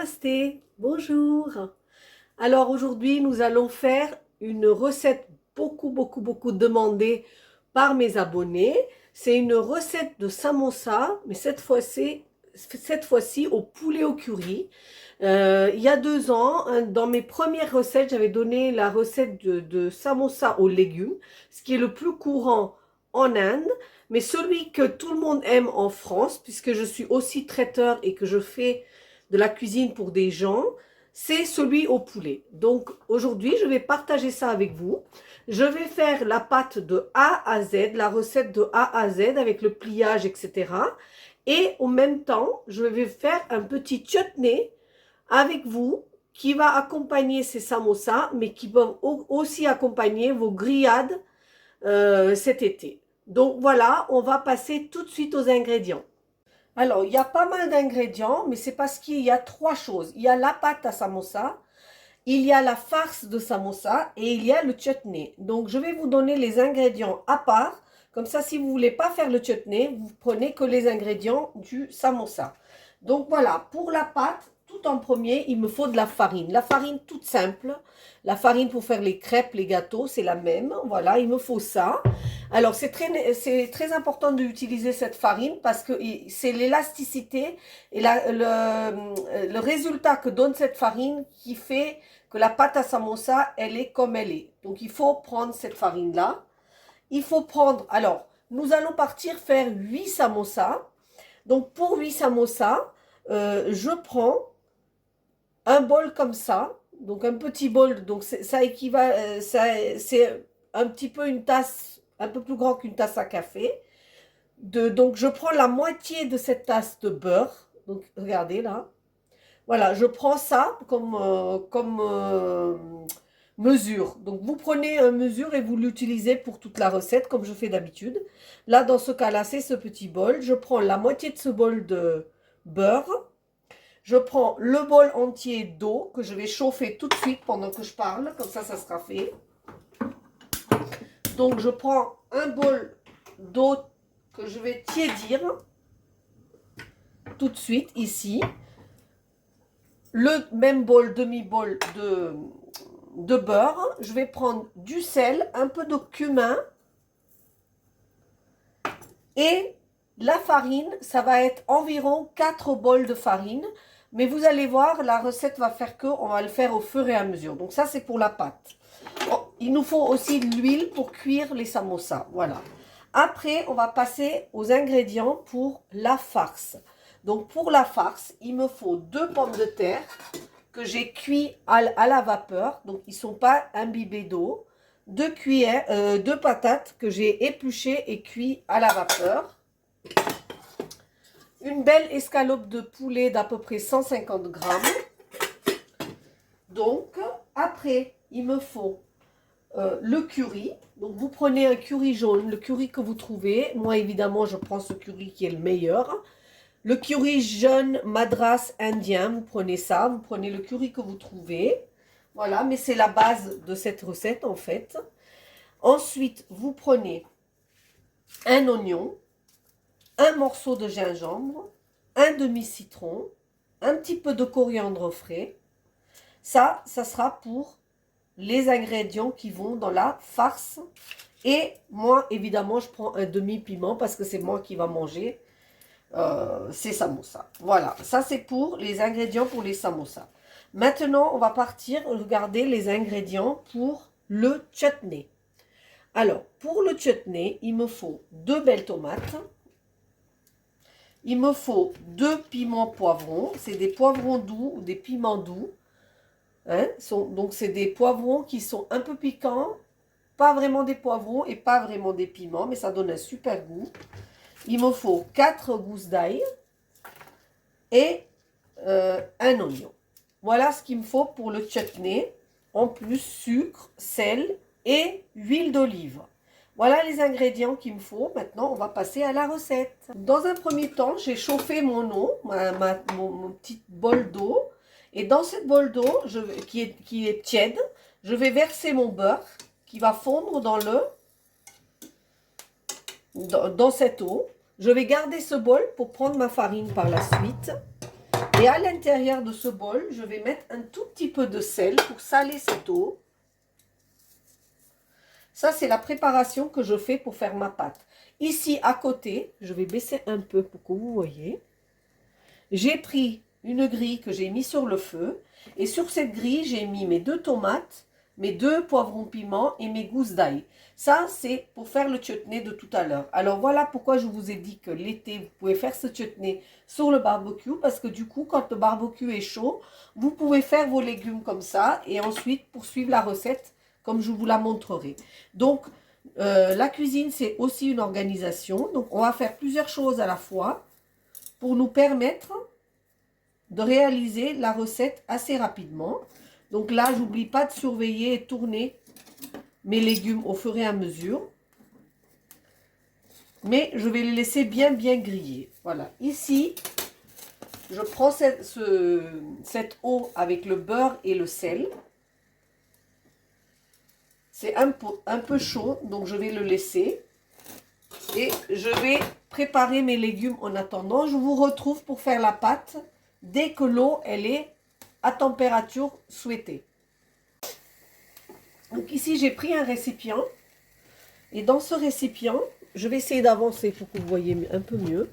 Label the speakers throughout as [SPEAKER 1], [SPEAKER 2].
[SPEAKER 1] Namasté, bonjour. Alors aujourd'hui, nous allons faire une recette beaucoup demandée par mes abonnés. C'est une recette de samosa, mais cette fois-ci au poulet au curry. Il y a 2 ans, dans mes premières recettes, j'avais donné la recette de samosa aux légumes, ce qui est le plus courant en Inde, mais celui que tout le monde aime en France, puisque je suis aussi traiteur et que je fais de la cuisine pour des gens, c'est celui au poulet. Donc aujourd'hui, je vais partager ça avec vous. Je vais faire la pâte de A à Z, la recette de A à Z avec le pliage, etc. Et en même temps, je vais faire un petit chutney avec vous qui va accompagner ces samosas, mais qui peuvent aussi accompagner vos grillades cet été. Donc voilà, on va passer tout de suite aux ingrédients. Alors, il y a pas mal d'ingrédients, mais c'est parce qu'il y a 3 choses. Il y a la pâte à samosa, il y a la farce de samosa et il y a le chutney. Donc, je vais vous donner les ingrédients à part. Comme ça, si vous ne voulez pas faire le chutney, vous prenez que les ingrédients du samosa. Donc, voilà, pour la pâte, tout en premier, il me faut de la farine. La farine toute simple. La farine pour faire les crêpes, les gâteaux, c'est la même. Voilà, il me faut ça. Alors, c'est très important d'utiliser cette farine parce que c'est l'élasticité et le résultat que donne cette farine qui fait que la pâte à samosa, elle est comme elle est. Donc, il faut prendre cette farine-là. Il faut prendre, alors, nous allons partir faire 8 samosas. Donc, pour 8 samosas, je prends un bol comme ça. Donc, un petit bol. Donc, ça équivaut, c'est un petit peu une tasse, un peu plus grand qu'une tasse à café. Donc, je prends la moitié de cette tasse de beurre. Donc, regardez là. Voilà, je prends ça comme mesure. Donc, vous prenez une mesure et vous l'utilisez pour toute la recette, comme je fais d'habitude. Là, dans ce cas-là, c'est ce petit bol. Je prends la moitié de ce bol de beurre. Je prends le bol entier d'eau que je vais chauffer tout de suite pendant que je parle. Comme ça sera fait. Donc, je prends un bol d'eau que je vais tiédir tout de suite ici. Le même bol, demi-bol de beurre. Je vais prendre du sel, un peu de cumin et la farine. Ça va être environ 4 bols de farine. Mais vous allez voir, la recette va faire que on va le faire au fur et à mesure. Donc ça, c'est pour la pâte. Oh, il nous faut aussi de l'huile pour cuire les samosas. Voilà. Après, on va passer aux ingrédients pour la farce. Donc pour la farce, il me faut 2 pommes de terre que j'ai cuit à la vapeur. Donc ils ne sont pas imbibés d'eau. 2 cuillères, 2 patates que j'ai épluchées et cuit à la vapeur. Une belle escalope de poulet d'à peu près 150 grammes. Donc après, il me faut le curry. Donc vous prenez un curry jaune, le curry que vous trouvez. Moi évidemment je prends ce curry qui est le meilleur. Le curry jaune madras indien, vous prenez ça, vous prenez le curry que vous trouvez. Voilà, mais c'est la base de cette recette en fait. Ensuite, vous prenez un oignon, un morceau de gingembre, un demi-citron, un petit peu de coriandre frais. Ça sera pour les ingrédients qui vont dans la farce. Et moi, évidemment, je prends un demi-piment parce que c'est moi qui va manger ces samosas. Voilà, ça c'est pour les ingrédients pour les samosas. Maintenant, on va partir regarder les ingrédients pour le chutney. Alors, pour le chutney, il me faut 2 belles tomates. Il me faut 2 piments poivrons. C'est des poivrons doux ou des piments doux. Hein, donc, c'est des poivrons qui sont un peu piquants. Pas vraiment des poivrons et pas vraiment des piments, mais ça donne un super goût. Il me faut 4 gousses d'ail et un oignon. Voilà ce qu'il me faut pour le chutney. En plus, sucre, sel et huile d'olive. Voilà les ingrédients qu'il me faut. Maintenant, on va passer à la recette. Dans un premier temps, j'ai chauffé mon eau, mon petit bol d'eau. Et dans cette bol d'eau, qui est tiède, je vais verser mon beurre qui va fondre dans cette eau. Je vais garder ce bol pour prendre ma farine par la suite. Et à l'intérieur de ce bol, je vais mettre un tout petit peu de sel pour saler cette eau. Ça, c'est la préparation que je fais pour faire ma pâte. Ici, à côté, je vais baisser un peu pour que vous voyez. J'ai pris une grille que j'ai mis sur le feu. Et sur cette grille, j'ai mis mes 2 tomates, mes 2 poivrons piments et mes gousses d'ail. Ça, c'est pour faire le chutney de tout à l'heure. Alors, voilà pourquoi je vous ai dit que l'été, vous pouvez faire ce chutney sur le barbecue. Parce que du coup, quand le barbecue est chaud, vous pouvez faire vos légumes comme ça. Et ensuite, poursuivre la recette comme je vous la montrerai. Donc, la cuisine, c'est aussi une organisation. Donc, on va faire plusieurs choses à la fois pour nous permettre de réaliser la recette assez rapidement. Donc là, j'oublie pas de surveiller et tourner mes légumes au fur et à mesure. Mais je vais les laisser bien griller. Voilà. Ici, je prends cette eau avec le beurre et le sel. C'est un peu chaud, donc je vais le laisser. Et je vais préparer mes légumes en attendant. Je vous retrouve pour faire la pâte dès que l'eau elle est à température souhaitée. Donc ici, j'ai pris un récipient. Et dans ce récipient, je vais essayer d'avancer pour que vous voyez un peu mieux.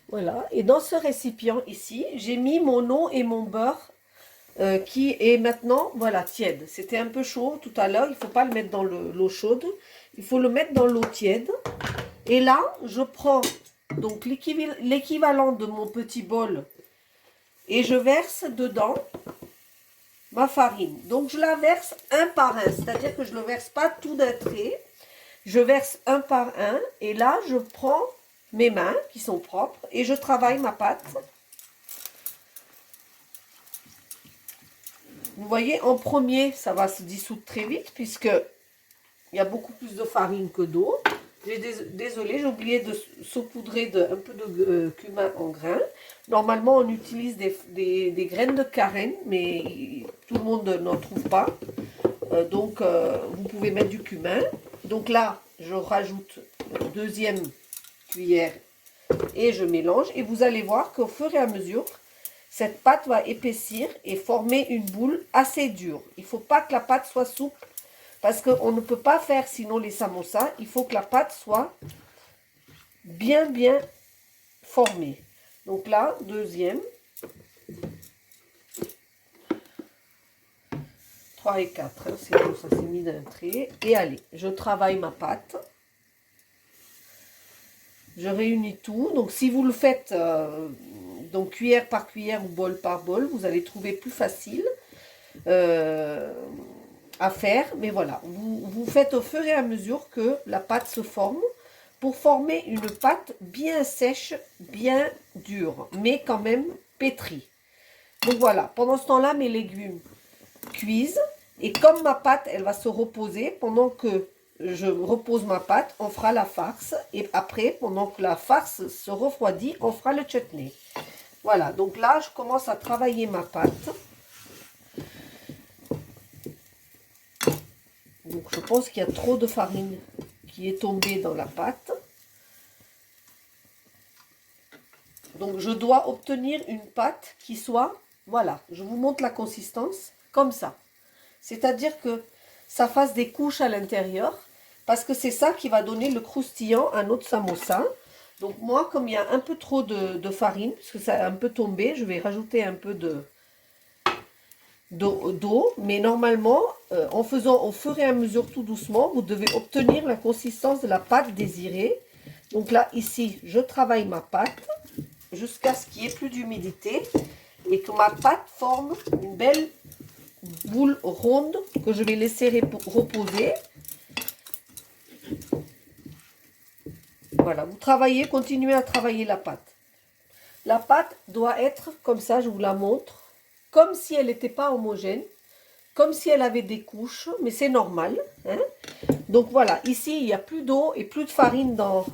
[SPEAKER 1] Voilà. Et dans ce récipient ici, j'ai mis mon eau et mon beurre qui est maintenant, voilà, tiède. C'était un peu chaud tout à l'heure. Il ne faut pas le mettre dans l'eau chaude. Il faut le mettre dans l'eau tiède. Et là, je prends donc l'équivalent de mon petit bol et je verse dedans ma farine. Donc, je la verse un par un, c'est-à-dire que je ne le verse pas tout d'un trait. Je verse un par un et là, je prends mes mains qui sont propres et je travaille ma pâte. Vous voyez, en premier, ça va se dissoudre très vite puisque il y a beaucoup plus de farine que d'eau. Désolée, j'ai oublié de saupoudrer un peu de cumin en grains. Normalement, on utilise des graines de carène, mais tout le monde n'en trouve pas. Donc, vous pouvez mettre du cumin. Donc là, je rajoute une deuxième cuillère et je mélange. Et vous allez voir qu'au fur et à mesure, cette pâte va épaissir et former une boule assez dure. Il ne faut pas que la pâte soit souple. Parce qu'on ne peut pas faire sinon les samosas. Il faut que la pâte soit bien formée. Donc là, deuxième. 3 et 4. Hein, c'est bon, ça s'est mis d'un trait. Et allez, je travaille ma pâte. Je réunis tout. Donc si vous le faites donc cuillère par cuillère ou bol par bol, vous allez trouver plus facile. À faire, mais voilà, vous faites au fur et à mesure que la pâte se forme pour former une pâte bien sèche, bien dure, mais quand même pétrie. Donc voilà, pendant ce temps-là, mes légumes cuisent et comme ma pâte, elle va se reposer, pendant que je repose ma pâte, on fera la farce et après, pendant que la farce se refroidit, on fera le chutney. Voilà, donc là, je commence à travailler ma pâte. Donc je pense qu'il y a trop de farine qui est tombée dans la pâte. Donc je dois obtenir une pâte qui soit, voilà, je vous montre la consistance, comme ça. C'est-à-dire que ça fasse des couches à l'intérieur, parce que c'est ça qui va donner le croustillant à notre samosa. Donc moi, comme il y a un peu trop de farine, parce que ça a un peu tombé, je vais rajouter un peu d'eau, mais normalement, en faisant au fur et à mesure tout doucement, vous devez obtenir la consistance de la pâte désirée. Donc là, ici, je travaille ma pâte jusqu'à ce qu'il n'y ait plus d'humidité et que ma pâte forme une belle boule ronde que je vais laisser reposer. Voilà, vous travaillez, continuez à travailler la pâte. La pâte doit être comme ça, je vous la montre, comme si elle n'était pas homogène, comme si elle avait des couches, mais c'est normal. Hein. Donc voilà, ici, il n'y a plus d'eau et plus de farine dans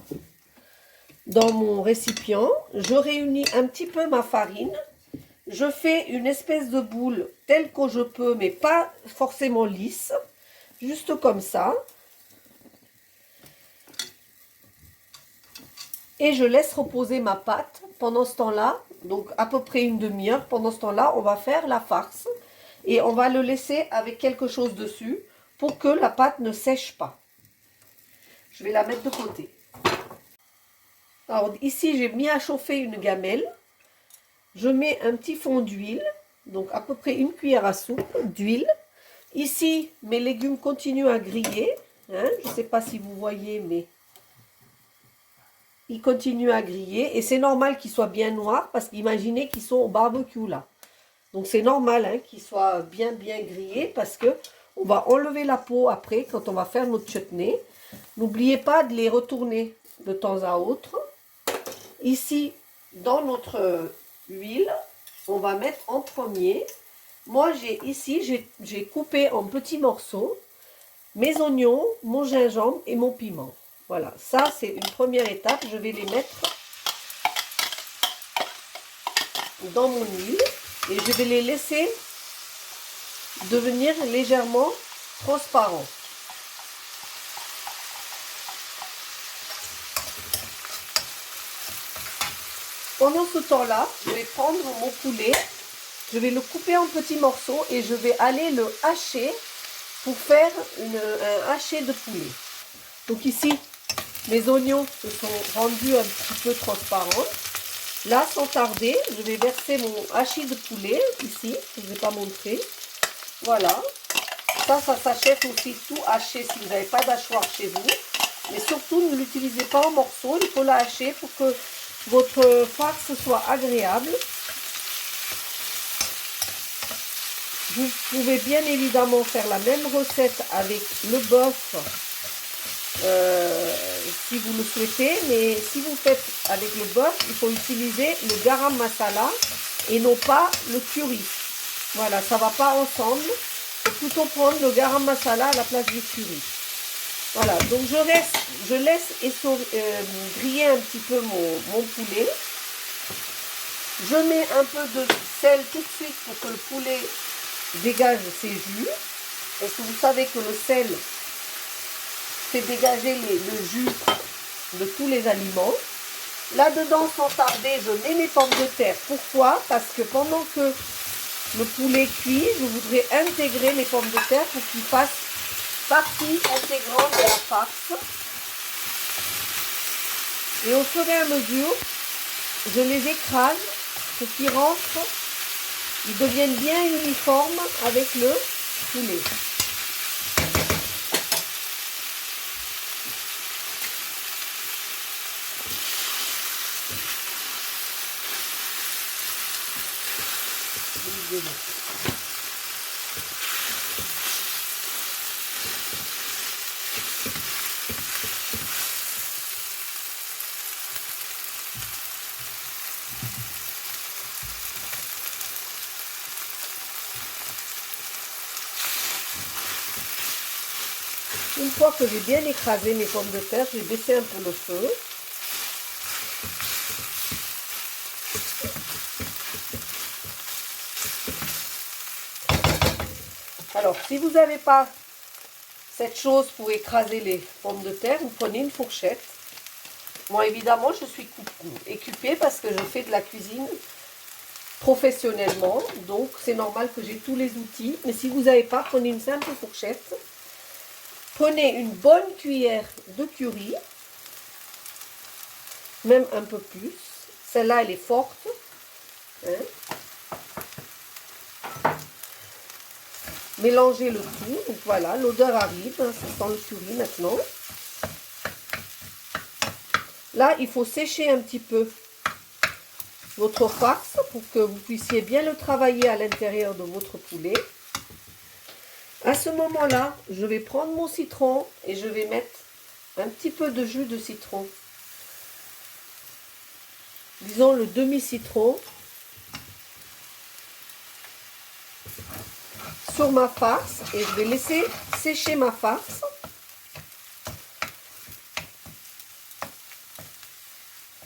[SPEAKER 1] mon récipient. Je réunis un petit peu ma farine. Je fais une espèce de boule telle que je peux, mais pas forcément lisse. Juste comme ça. Et je laisse reposer ma pâte. Pendant ce temps-là, Donc à peu près une demi-heure. Pendant ce temps-là, on va faire la farce. Et on va le laisser avec quelque chose dessus pour que la pâte ne sèche pas. Je vais la mettre de côté. Alors ici, j'ai mis à chauffer une gamelle. Je mets un petit fond d'huile, donc à peu près une cuillère à soupe d'huile. Ici, mes légumes continuent à griller. Hein, je ne sais pas si vous voyez, mais ils continuent à griller. Et c'est normal qu'ils soient bien noirs parce qu'imaginez qu'ils sont au barbecue là. Donc c'est normal hein, qu'ils soient bien grillés parce que on va enlever la peau après quand on va faire notre chutney. N'oubliez pas de les retourner de temps à autre. Ici, dans notre huile, on va mettre en premier. Moi, j'ai coupé en petits morceaux mes oignons, mon gingembre et mon piment. Voilà, ça c'est une première étape. Je vais les mettre dans mon huile et je vais les laisser devenir légèrement transparents. Pendant ce temps-là, je vais prendre mon poulet, je vais le couper en petits morceaux et je vais aller le hacher pour faire un haché de poulet. Donc ici, mes oignons se sont rendus un petit peu transparents. Là, sans tarder, je vais verser mon hachis de poulet, ici, je ne vous ai pas montré. Voilà. Ça s'achète aussi tout haché si vous n'avez pas d'hachoir chez vous. Mais surtout, ne l'utilisez pas en morceaux, il faut la hacher pour que votre farce soit agréable. Vous pouvez bien évidemment faire la même recette avec le bœuf si vous le souhaitez, mais si vous faites avec le bœuf, il faut utiliser le garam masala et non pas le curry. Voilà, ça ne va pas ensemble. Il faut plutôt prendre le garam masala à la place du curry. Voilà, donc je laisse griller un petit peu mon poulet. Je mets un peu de sel tout de suite pour que le poulet dégage ses jus. Parce que vous savez que le sel fait dégager le jus de tous les aliments. Là-dedans, sans tarder, je mets mes pommes de terre. Pourquoi? Parce que pendant que le poulet cuit, je voudrais intégrer les pommes de terre pour qu'ils fassent partie intégrante de la farce. Et au fur et à mesure, je les écrase pour qu'ils rentrent, ils deviennent bien uniformes avec le poulet. Une fois que j'ai bien écrasé mes pommes de terre, j'ai baissé un peu le feu. Alors, si vous n'avez pas cette chose pour écraser les pommes de terre, vous prenez une fourchette. Moi, évidemment, je suis équipée parce que je fais de la cuisine professionnellement. Donc, c'est normal que j'ai tous les outils. Mais si vous n'avez pas, prenez une simple fourchette. Prenez une bonne cuillère de curry, même un peu plus. Celle-là, elle est forte. Hein. Mélangez le tout. Donc voilà, l'odeur arrive. Hein, ça sent le curry maintenant. Là, il faut sécher un petit peu votre farce pour que vous puissiez bien le travailler à l'intérieur de votre poulet. À ce moment-là, je vais prendre mon citron et je vais mettre un petit peu de jus de citron. Disons le demi-citron sur ma farce et je vais laisser sécher ma farce.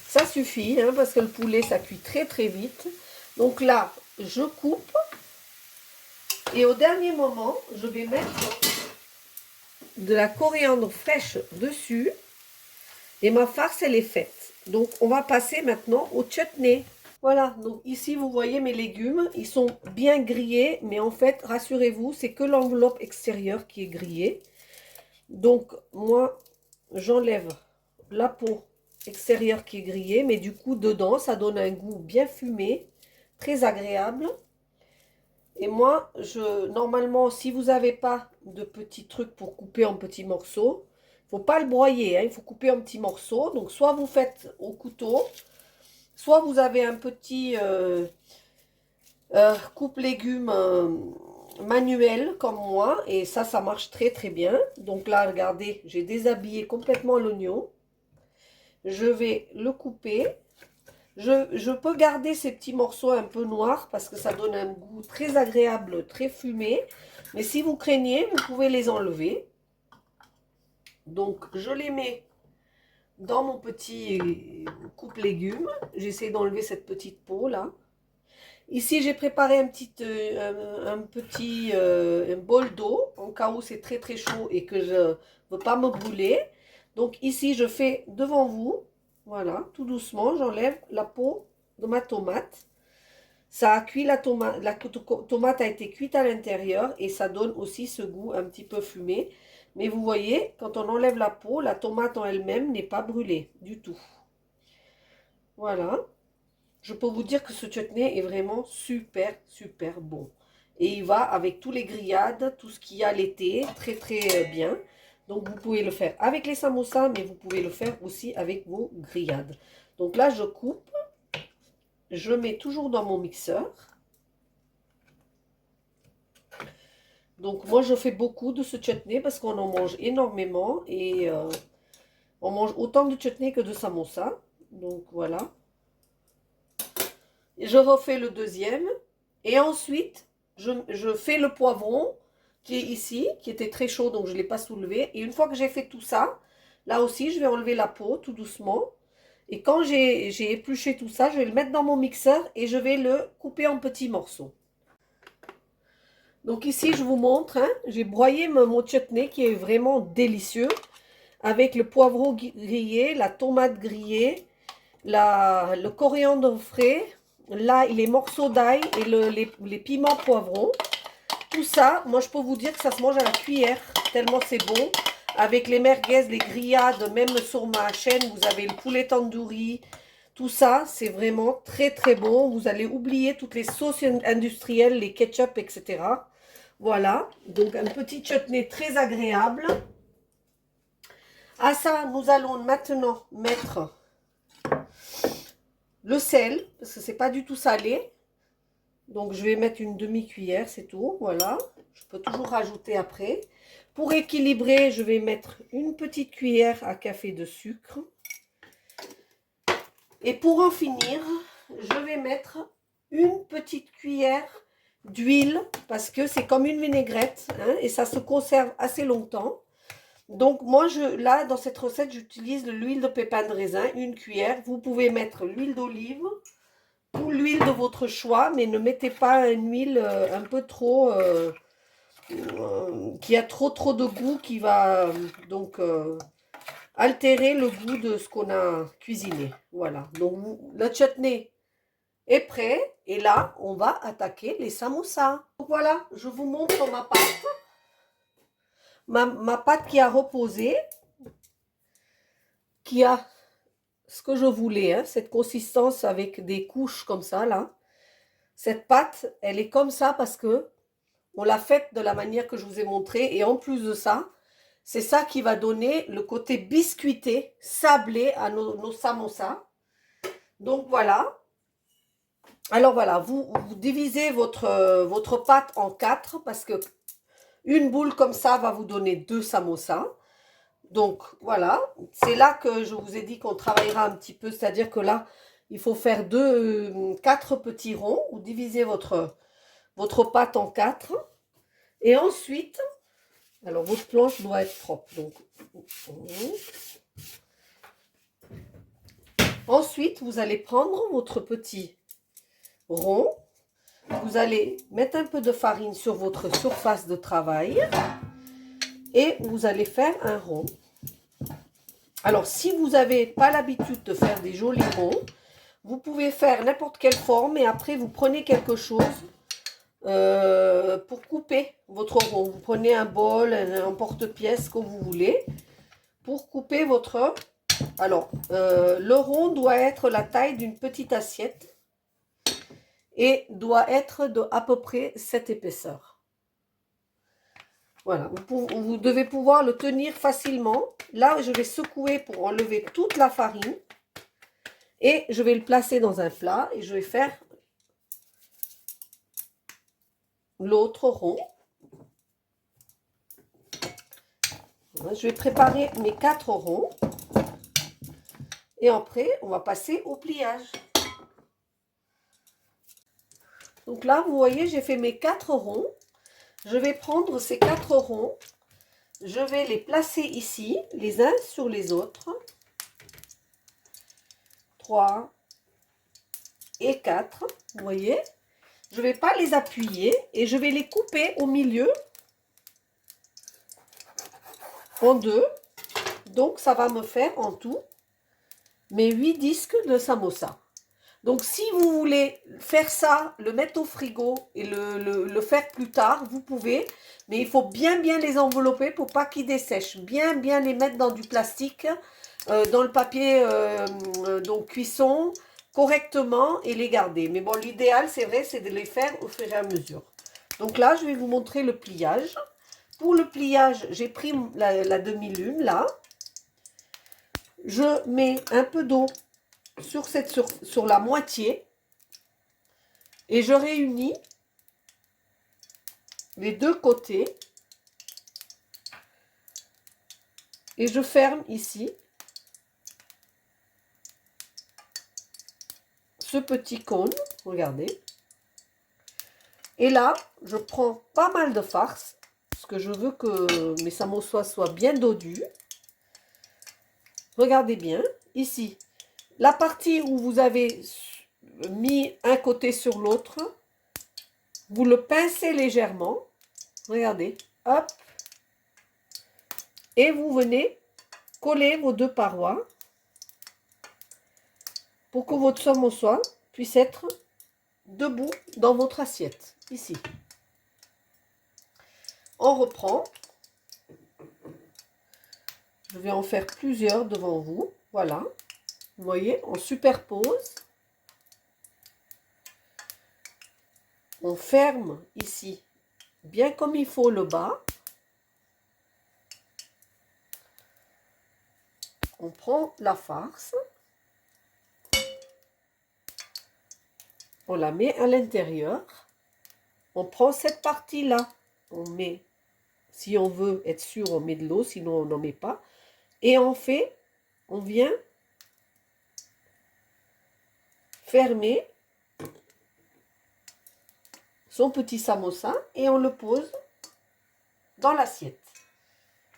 [SPEAKER 1] Ça suffit hein, parce que le poulet ça cuit très vite. Donc là, je coupe et au dernier moment, je vais mettre de la coriandre fraîche dessus et ma farce elle est faite. Donc on va passer maintenant au chutney. Voilà, donc ici vous voyez mes légumes, ils sont bien grillés, mais en fait, rassurez-vous, c'est que l'enveloppe extérieure qui est grillée. Donc moi, j'enlève la peau extérieure qui est grillée, mais du coup, dedans, ça donne un goût bien fumé, très agréable. Et moi, normalement, si vous n'avez pas de petits trucs pour couper en petits morceaux, il ne faut pas le broyer, hein, il faut couper en petits morceaux. Donc, soit vous faites au couteau, soit vous avez un petit coupe-légumes manuel comme moi. Et ça marche très très bien. Donc là, regardez, j'ai déshabillé complètement l'oignon. Je vais le couper. Je peux garder ces petits morceaux un peu noirs parce que ça donne un goût très agréable, très fumé. Mais si vous craignez, vous pouvez les enlever. Donc, je les mets dans mon petit coupe-légumes. J'essaie d'enlever cette petite peau là. Ici, j'ai préparé un bol d'eau en cas où c'est très très chaud et que je ne veux pas me brûler. Donc ici, je fais devant vous, voilà, tout doucement, j'enlève la peau de ma tomate. Ça a cuit la tomate, tomate a été cuite à l'intérieur et ça donne aussi ce goût un petit peu fumé. Mais vous voyez, quand on enlève la peau, la tomate en elle-même n'est pas brûlée du tout. Voilà. Je peux vous dire que ce chutney est vraiment super, super bon. Et il va avec tous les grillades, tout ce qu'il y a l'été, très, très bien. Donc, vous pouvez le faire avec les samosas, mais vous pouvez le faire aussi avec vos grillades. Donc là, je coupe. Je mets toujours dans mon mixeur. Donc, moi, je fais beaucoup de ce chutney parce qu'on en mange énormément. Et on mange autant de chutney que de samosa. Donc, voilà. Je refais le deuxième. Et ensuite, je fais le poivron qui est ici, qui était très chaud, donc je ne l'ai pas soulevé. Et une fois que j'ai fait tout ça, là aussi, je vais enlever la peau tout doucement. Et quand j'ai épluché tout ça, je vais le mettre dans mon mixeur et je vais le couper en petits morceaux. Donc ici, je vous montre, hein, j'ai broyé mon chutney qui est vraiment délicieux avec le poivron grillé, la tomate grillée, le coriandre frais, là, les morceaux d'ail et les piments poivrons. Tout ça, moi, je peux vous dire que ça se mange à la cuillère, tellement c'est bon. Avec les merguez, les grillades, même sur ma chaîne, vous avez le poulet tandoori. Tout ça, c'est vraiment très, très bon. Vous allez oublier toutes les sauces industrielles, les ketchup, etc. Voilà, donc un petit chutney très agréable. À ça, nous allons maintenant mettre le sel, parce que c'est pas du tout salé. Donc, je vais mettre une demi-cuillère, c'est tout. Voilà. Je peux toujours rajouter après. Pour équilibrer, je vais mettre une petite cuillère à café de sucre. Et pour en finir, je vais mettre une petite cuillère d'huile, parce que c'est comme une vinaigrette, hein, et ça se conserve assez longtemps. Donc, moi, là, dans cette recette, j'utilise l'huile de pépins de raisin, une cuillère. Vous pouvez mettre l'huile d'olive ou l'huile de votre choix, mais ne mettez pas une huile un peu trop, qui a trop de goût, qui va donc altérer le goût de ce qu'on a cuisiné. Voilà, donc le chutney est prêt, et là, on va attaquer les samosas. Donc voilà, je vous montre ma pâte. Ma pâte qui a reposé, qui a ce que je voulais, hein, cette consistance avec des couches comme ça, là. Cette pâte, elle est comme ça parce que on l'a faite de la manière que je vous ai montré. Et en plus de ça, c'est ça qui va donner le côté biscuité, sablé à nos samosas. Donc voilà. Alors voilà, vous divisez votre pâte en 4 parce que une boule comme ça va vous donner 2 samosas. Donc voilà, c'est là que je vous ai dit qu'on travaillera un petit peu, c'est-à-dire que là, il faut faire 4 petits ronds, ou diviser votre pâte en 4. Et ensuite, alors votre planche doit être propre. Donc, ensuite, vous allez prendre votre petit rond, vous allez mettre un peu de farine sur votre surface de travail et vous allez faire un rond. Alors, si vous n'avez pas l'habitude de faire des jolis ronds, vous pouvez faire n'importe quelle forme et après vous prenez quelque chose pour couper votre rond. Vous prenez un bol, un porte-pièce que vous voulez pour couper votre... Alors, le rond doit être la taille d'une petite assiette et doit être de à peu près cette épaisseur. Voilà, vous devez pouvoir le tenir facilement. Là, je vais secouer pour enlever toute la farine et je vais le placer dans un plat et je vais faire l'autre rond. Je vais préparer mes 4 ronds et après on va passer au pliage. Donc là vous voyez j'ai fait mes 4 ronds. Je vais prendre ces 4 ronds, je vais les placer ici les uns sur les autres. 3 et 4, vous voyez. Je ne vais pas les appuyer et je vais les couper au milieu en deux. Donc, ça va me faire en tout mes 8 disques de samosa. Donc, si vous voulez faire ça, le mettre au frigo et le faire plus tard, vous pouvez. Mais il faut bien les envelopper pour pas qu'ils dessèchent. Bien les mettre dans du plastique, dans le papier donc cuisson, correctement et les garder. Mais bon, l'idéal, c'est vrai, c'est de les faire au fur et à mesure. Donc là, je vais vous montrer le pliage. Pour le pliage, j'ai pris la demi-lune, là. Je mets un peu d'eau sur la moitié et je réunis les deux côtés et je ferme ici ce petit cône, regardez. Et là, je prends pas mal de farce parce que je veux que mes samosas soient bien dodus. Regardez bien, ici, la partie où vous avez mis un côté sur l'autre, vous le pincez légèrement, regardez, hop, et vous venez coller vos deux parois pour que votre samosa puisse être debout dans votre assiette, ici. On reprend. Je vais en faire plusieurs devant vous. Voilà. Vous voyez, on superpose. On ferme ici bien comme il faut le bas. On prend la farce. On la met à l'intérieur. On prend cette partie-là. On met, si on veut être sûr, on met de l'eau, sinon on n'en met pas. Et on vient fermer son petit samosa et on le pose dans l'assiette.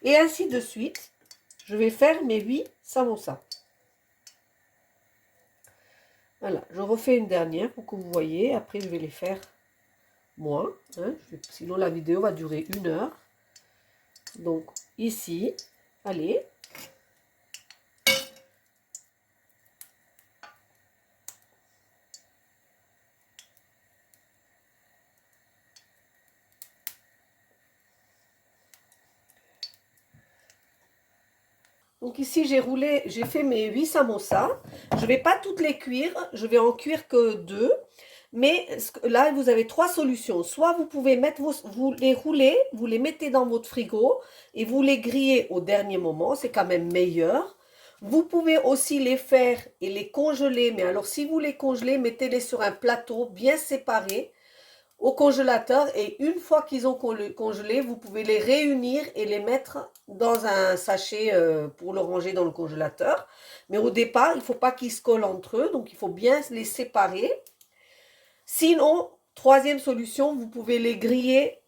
[SPEAKER 1] Et ainsi de suite, je vais faire mes 8 samosas. Voilà, je refais une dernière pour que vous voyez. Après, je vais les faire moins. Hein, sinon, la vidéo va durer 1 heure. Donc, ici, allez. Donc ici, j'ai fait mes 8 samosas. Je ne vais pas toutes les cuire, je vais en cuire que 2. Mais là, vous avez 3 solutions. Soit vous pouvez mettre vous les roulez, vous les mettez dans votre frigo et vous les grillez au dernier moment. C'est quand même meilleur. Vous pouvez aussi les faire et les congeler. Mais alors, si vous les congelez, mettez-les sur un plateau bien séparé au congélateur. Et une fois qu'ils ont congelé, vous pouvez les réunir et les mettre dans un sachet pour le ranger dans le congélateur. Mais au départ, il ne faut pas qu'ils se collent entre eux. Donc, il faut bien les séparer. Sinon, troisième solution, vous pouvez les griller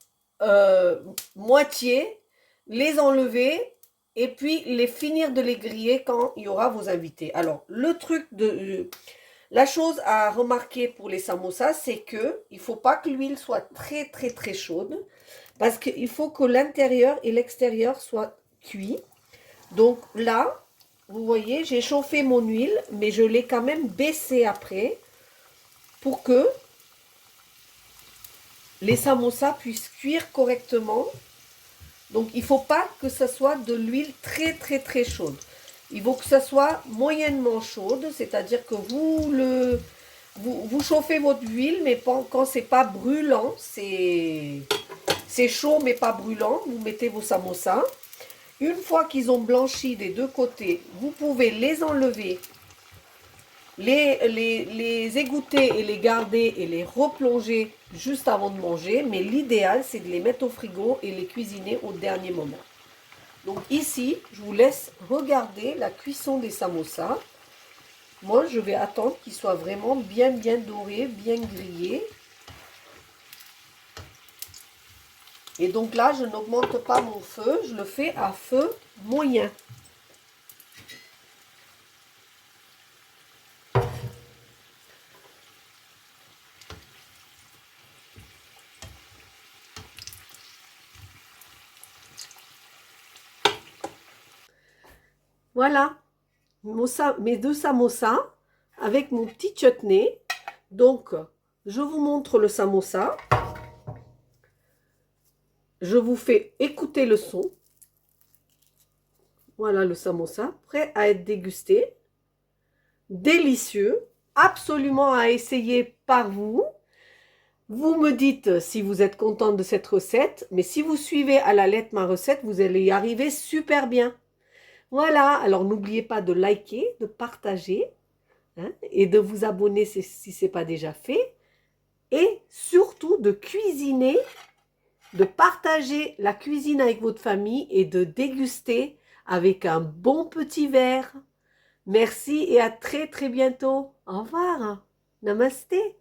[SPEAKER 1] moitié, les enlever et puis les finir de les griller quand il y aura vos invités. Alors, la chose à remarquer pour les samosas, c'est que il ne faut pas que l'huile soit très chaude parce qu'il faut que l'intérieur et l'extérieur soient cuits. Donc là, vous voyez, j'ai chauffé mon huile, mais je l'ai quand même baissée après pour que les samosas puissent cuire correctement. Donc, il ne faut pas que ce soit de l'huile très, très, très chaude. Il faut que ça soit moyennement chaude, c'est-à-dire que vous chauffez votre huile, mais quand c'est pas brûlant, c'est chaud mais pas brûlant, vous mettez vos samosas. Une fois qu'ils ont blanchi des deux côtés, vous pouvez les enlever, les égoutter et les garder et les replonger juste avant de manger. Mais l'idéal, c'est de les mettre au frigo et les cuisiner au dernier moment. Donc ici, je vous laisse regarder la cuisson des samosas. Moi, je vais attendre qu'ils soient vraiment bien dorés, bien grillés. Et donc là, je n'augmente pas mon feu, je le fais à feu moyen. Voilà, mes deux samosas avec mon petit chutney. Donc, je vous montre le samosa. Je vous fais écouter le son. Voilà le samosa, prêt à être dégusté. Délicieux, absolument à essayer par vous. Vous me dites si vous êtes contente de cette recette, mais si vous suivez à la lettre ma recette, vous allez y arriver super bien. Voilà, alors n'oubliez pas de liker, de partager hein, et de vous abonner si ce n'est pas déjà fait. Et surtout de cuisiner, de partager la cuisine avec votre famille et de déguster avec un bon petit verre. Merci et à très bientôt. Au revoir. Namasté.